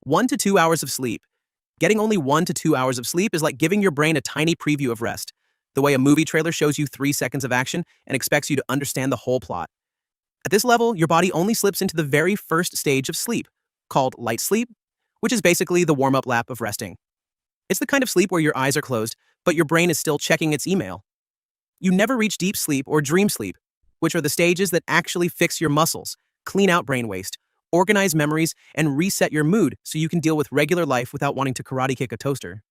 1 to 2 hours of sleep. Getting only 1 to 2 hours of sleep is like giving your brain a tiny preview of rest, the way a movie trailer shows you 3 seconds of action and expects you to understand the whole plot. At this level, your body only slips into the very first stage of sleep, called light sleep, which is basically the warm-up lap of resting. It's the kind of sleep where your eyes are closed, but your brain is still checking its email. You never reach deep sleep or dream sleep, which are the stages that actually fix your muscles, clean out brain waste, organize memories, and reset your mood so you can deal with regular life without wanting to karate kick a toaster.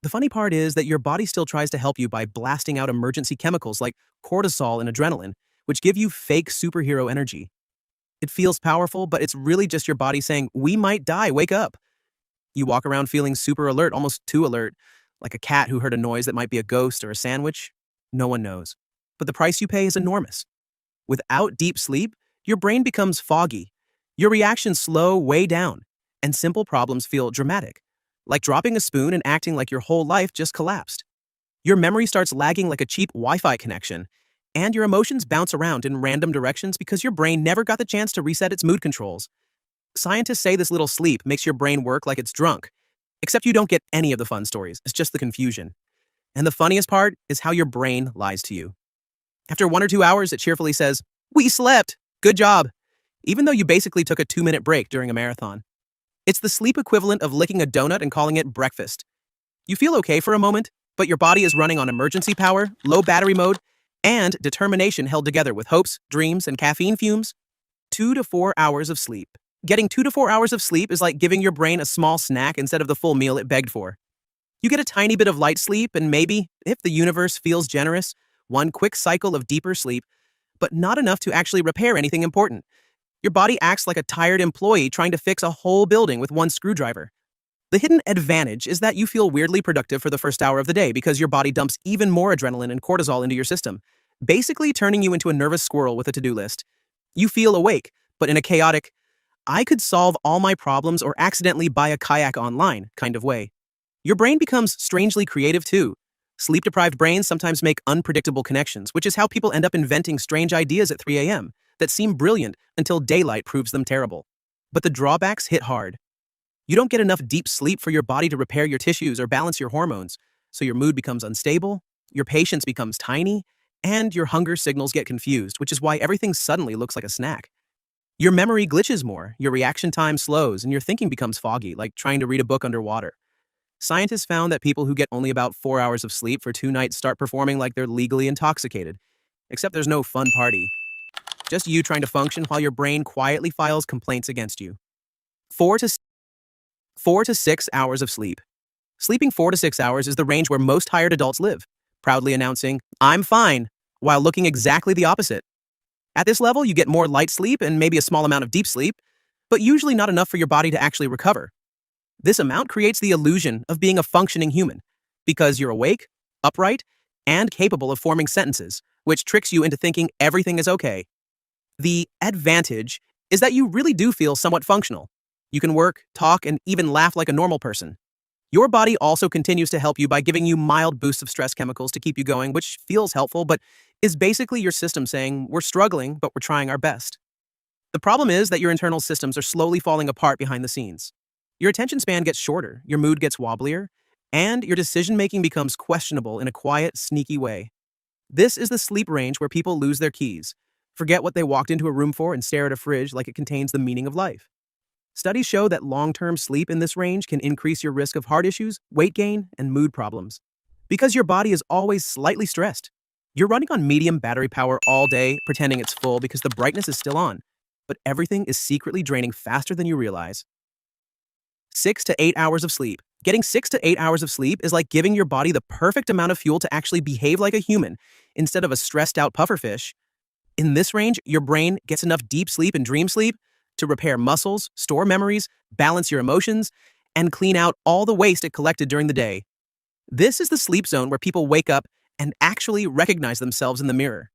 The funny part is that your body still tries to help you by blasting out emergency chemicals like cortisol and adrenaline, which give you fake superhero energy. It feels powerful, but it's really just your body saying, "We might die, wake up." You walk around feeling super alert, almost too alert, like a cat who heard a noise that might be a ghost or a sandwich. No one knows. But the price you pay is enormous. Without deep sleep, your brain becomes foggy. Your reactions slow way down, and simple problems feel dramatic, like dropping a spoon and acting like your whole life just collapsed. Your memory starts lagging like a cheap Wi-Fi connection, and your emotions bounce around in random directions because your brain never got the chance to reset its mood controls. Scientists say this little sleep makes your brain work like it's drunk, except you don't get any of the fun stories, it's just the confusion. And the funniest part is how your brain lies to you. After 1 or 2 hours, it cheerfully says, "We slept! Good job!" Even though you basically took a 2-minute break during a marathon. It's the sleep equivalent of licking a donut and calling it breakfast. You feel okay for a moment, but your body is running on emergency power, low battery mode, and determination held together with hopes, dreams, and caffeine fumes. 2 to 4 hours of sleep. Getting 2 to 4 hours of sleep is like giving your brain a small snack instead of the full meal it begged for. You get a tiny bit of light sleep and maybe, if the universe feels generous, one quick cycle of deeper sleep, but not enough to actually repair anything important. Your body acts like a tired employee trying to fix a whole building with one screwdriver. The hidden advantage is that you feel weirdly productive for the first hour of the day because your body dumps even more adrenaline and cortisol into your system, basically turning you into a nervous squirrel with a to-do list. You feel awake, but in a chaotic, "I could solve all my problems or accidentally buy a kayak online" kind of way. Your brain becomes strangely creative too. Sleep-deprived brains sometimes make unpredictable connections, which is how people end up inventing strange ideas at 3 a.m. that seem brilliant until daylight proves them terrible. But the drawbacks hit hard. You don't get enough deep sleep for your body to repair your tissues or balance your hormones, so your mood becomes unstable, your patience becomes tiny, and your hunger signals get confused, which is why everything suddenly looks like a snack. Your memory glitches more, your reaction time slows, and your thinking becomes foggy, like trying to read a book underwater. Scientists found that people who get only about 4 hours of sleep for 2 nights start performing like they're legally intoxicated. Except there's no fun party. Just you trying to function while your brain quietly files complaints against you. 4 to 6 hours of sleep. Sleeping 4 to 6 hours is the range where most tired adults live, proudly announcing, "I'm fine," while looking exactly the opposite. At this level, you get more light sleep and maybe a small amount of deep sleep, but usually not enough for your body to actually recover. This amount creates the illusion of being a functioning human, because you're awake, upright, and capable of forming sentences, which tricks you into thinking everything is okay. The advantage is that you really do feel somewhat functional. You can work, talk, and even laugh like a normal person. Your body also continues to help you by giving you mild boosts of stress chemicals to keep you going, which feels helpful, but is basically your system saying, "We're struggling, but we're trying our best." The problem is that your internal systems are slowly falling apart behind the scenes. Your attention span gets shorter, your mood gets wobblier, and your decision-making becomes questionable in a quiet, sneaky way. This is the sleep range where people lose their keys, forget what they walked into a room for, and stare at a fridge like it contains the meaning of life. Studies show that long-term sleep in this range can increase your risk of heart issues, weight gain, and mood problems. Because your body is always slightly stressed. You're running on medium battery power all day, pretending it's full because the brightness is still on, but everything is secretly draining faster than you realize. 6 to 8 hours of sleep. Getting 6 to 8 hours of sleep is like giving your body the perfect amount of fuel to actually behave like a human instead of a stressed-out pufferfish. In this range, your brain gets enough deep sleep and dream sleep to repair muscles, store memories, balance your emotions, and clean out all the waste it collected during the day. This is the sleep zone where people wake up and actually recognize themselves in the mirror.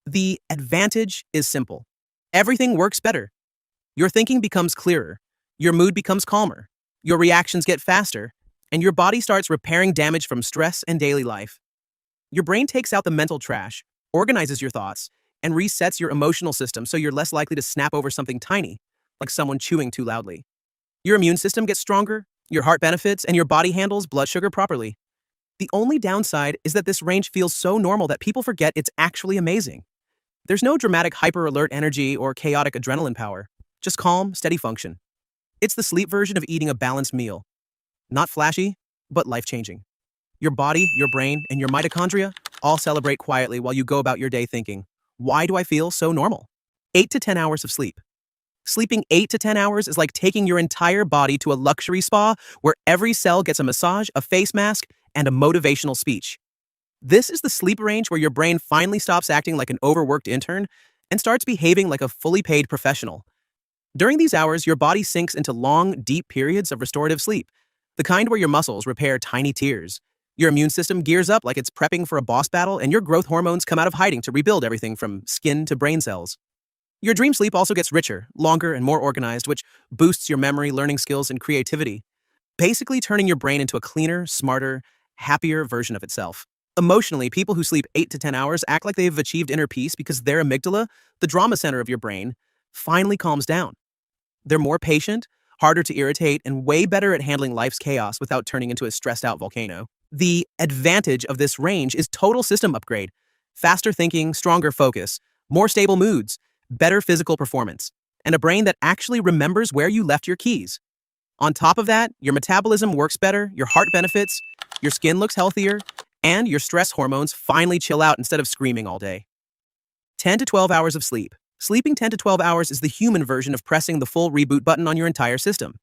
The advantage is simple. Everything works better. Your thinking becomes clearer, your mood becomes calmer, your reactions get faster, and your body starts repairing damage from stress and daily life. Your brain takes out the mental trash, organizes your thoughts, and resets your emotional system so you're less likely to snap over something tiny, like someone chewing too loudly. Your immune system gets stronger, your heart benefits, and your body handles blood sugar properly. The only downside is that this range feels so normal that people forget it's actually amazing. There's no dramatic hyper alert energy or chaotic adrenaline power, just calm, steady function. It's the sleep version of eating a balanced meal. Not flashy, but life changing. Your body, your brain, and your mitochondria all celebrate quietly while you go about your day thinking, why do I feel so normal? 8 to 10 hours of sleep. Sleeping 8 to 10 hours is like taking your entire body to a luxury spa where every cell gets a massage, a face mask, and a motivational speech. This is the sleep range where your brain finally stops acting like an overworked intern and starts behaving like a fully paid professional. During these hours, your body sinks into long, deep periods of restorative sleep, the kind where your muscles repair tiny tears. Your immune system gears up like it's prepping for a boss battle, and your growth hormones come out of hiding to rebuild everything from skin to brain cells. Your dream sleep also gets richer, longer, and more organized, which boosts your memory, learning skills, and creativity, basically turning your brain into a cleaner, smarter, happier version of itself. Emotionally, people who sleep 8 to 10 hours act like they've achieved inner peace because their amygdala, the drama center of your brain, finally calms down. They're more patient, harder to irritate, and way better at handling life's chaos without turning into a stressed out volcano. The advantage of this range is total system upgrade, faster thinking, stronger focus, more stable moods, better physical performance, and a brain that actually remembers where you left your keys. On top of that, your metabolism works better, your heart benefits, your skin looks healthier, and your stress hormones finally chill out instead of screaming all day. 10 to 12 hours of sleep. Sleeping 10 to 12 hours is the human version of pressing the full reboot button on your entire system.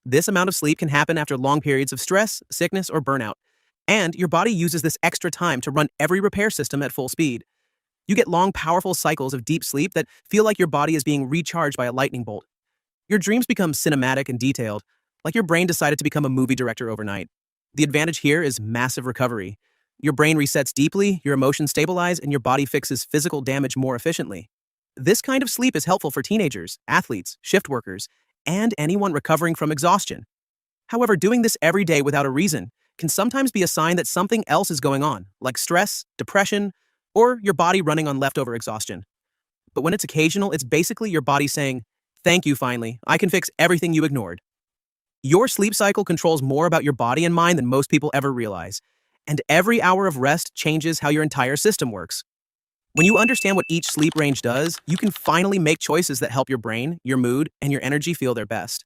This amount of sleep can happen after long periods of stress, sickness, or burnout, and your body uses this extra time to run every repair system at full speed. You get long, powerful cycles of deep sleep that feel like your body is being recharged by a lightning bolt. Your dreams become cinematic and detailed, like your brain decided to become a movie director overnight. The advantage here is massive recovery. Your brain resets deeply, your emotions stabilize, and your body fixes physical damage more efficiently. This kind of sleep is helpful for teenagers, athletes, shift workers, and anyone recovering from exhaustion. However, doing this every day without a reason can sometimes be a sign that something else is going on, like stress, depression, or your body running on leftover exhaustion. But when it's occasional, it's basically your body saying, thank you finally, I can fix everything you ignored. Your sleep cycle controls more about your body and mind than most people ever realize, and every hour of rest changes how your entire system works. When you understand what each sleep range does, you can finally make choices that help your brain, your mood, and your energy feel their best.